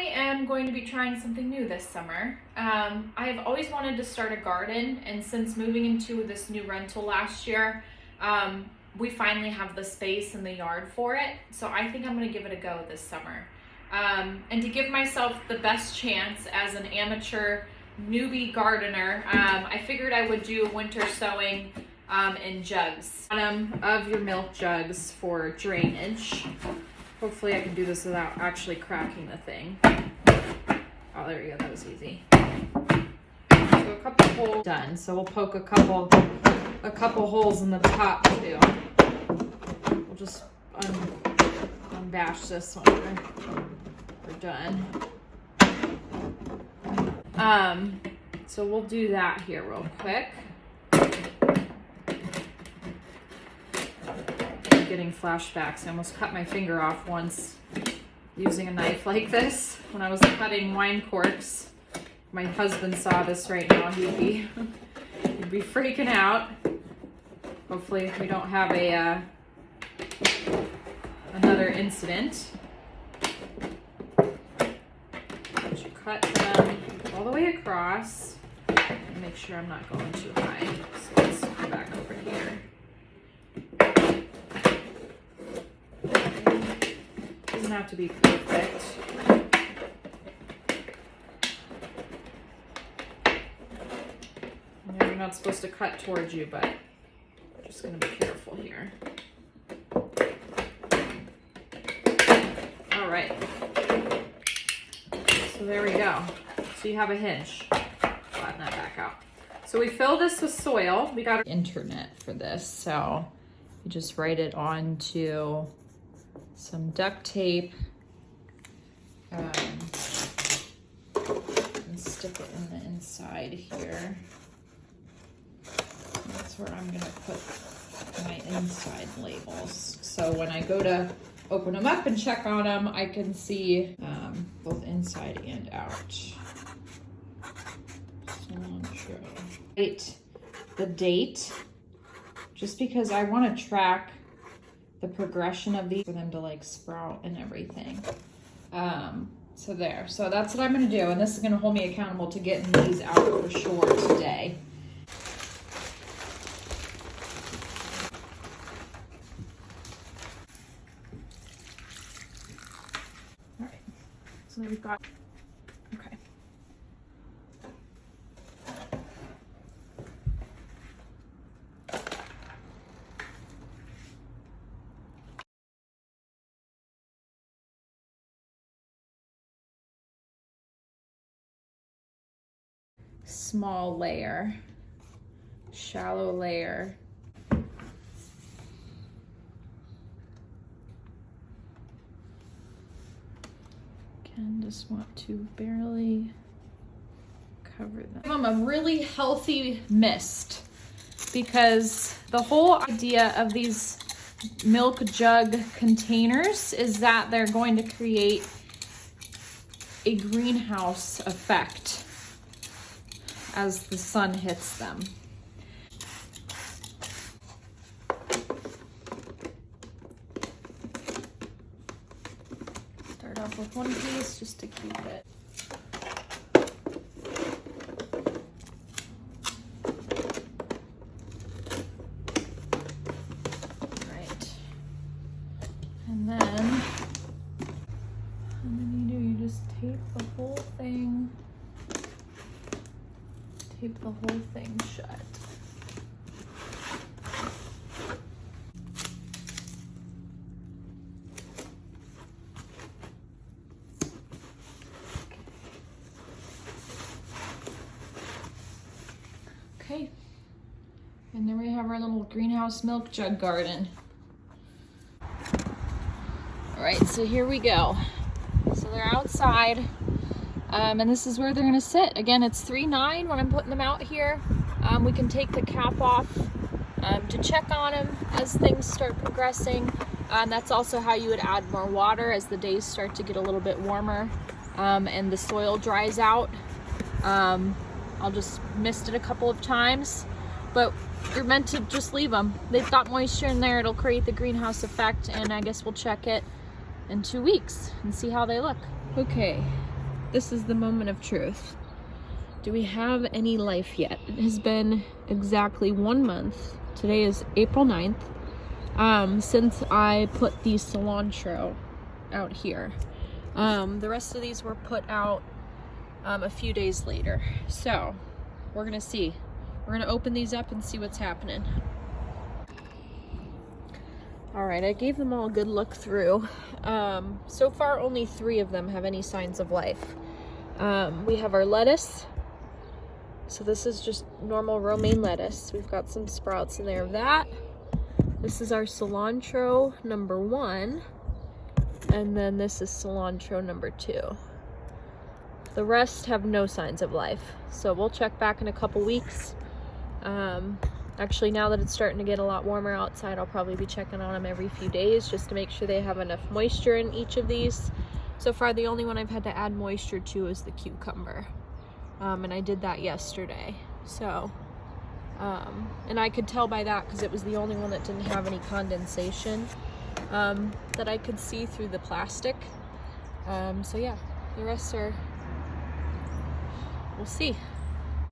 I am going to be trying something new this summer. I've always wanted to start a garden, and since moving into this new rental last year, we finally have the space in the yard for it. So I think I'm going to give it a go this summer. And to give myself the best chance as an amateur newbie gardener, I figured I would do winter sowing in jugs. Bottom of your milk jugs for drainage. Hopefully I can do this without actually cracking the thing. Oh, there you go, that was easy. So a couple holes done. So we'll poke a couple holes in the top too. We'll just unbash this when we're done. So we'll do that here real quick. Getting flashbacks. I almost cut my finger off once using a knife like this when I was cutting wine corks. My husband saw this right now. He'd be freaking out. Hopefully we don't have another incident. But you cut them all the way across and make sure I'm not going too high. So let's go back over here. Doesn't have to be perfect. I know you're not supposed to cut towards you, but I'm just going to be careful here. All right. So there we go. So you have a hinge. Flatten that back out. So we fill this with soil. We got internet for this, so you just write it onto some duct tape and stick it in the inside here. That's where I'm gonna put my inside labels. So when I go to open them up and check on them, I can see both inside and out. Cilantro. Write the date, just because I want to track the progression of these for them to like sprout and everything. So there. So that's what I'm going to do, and this is going to hold me accountable to getting these out for sure today. All right. So we've got. Okay. Small layer, shallow layer. Again, just want to barely cover them. Give them a really healthy mist, because the whole idea of these milk jug containers is that they're going to create a greenhouse effect as the sun hits them. Start off with one piece just to keep it. Right. And then you just tape the whole thing. Tape the whole thing shut. Okay. And then we have our little greenhouse milk jug garden. All right, so here we go. So they're outside. And this is where they're gonna sit. Again, it's 3-9 when I'm putting them out here. We can take the cap off to check on them as things start progressing. That's also how you would add more water as the days start to get a little bit warmer and the soil dries out. I'll just mist it a couple of times, but you're meant to just leave them. They've got moisture in there. It'll create the greenhouse effect, and I guess we'll check it in 2 weeks and see how they look. Okay, this is the moment of truth. Do we have any life yet? It has been exactly 1 month. Today is April 9th, since I put the cilantro out here. The rest of these were put out a few days later. So we're gonna see. We're gonna open these up and see what's happening. All right, I gave them all a good look through. So far, only 3 of them have any signs of life. We have our lettuce. So this is just normal romaine lettuce. We've got some sprouts in there of that. This is our cilantro number 1. And then this is cilantro number 2. The rest have no signs of life. So we'll check back in a couple weeks. Actually, now that it's starting to get a lot warmer outside, I'll probably be checking on them every few days just to make sure they have enough moisture in each of these. So far, the only one I've had to add moisture to is the cucumber. And I did that yesterday. So, and I could tell by that because it was the only one that didn't have any condensation that I could see through the plastic. So yeah, the rest are, we'll see.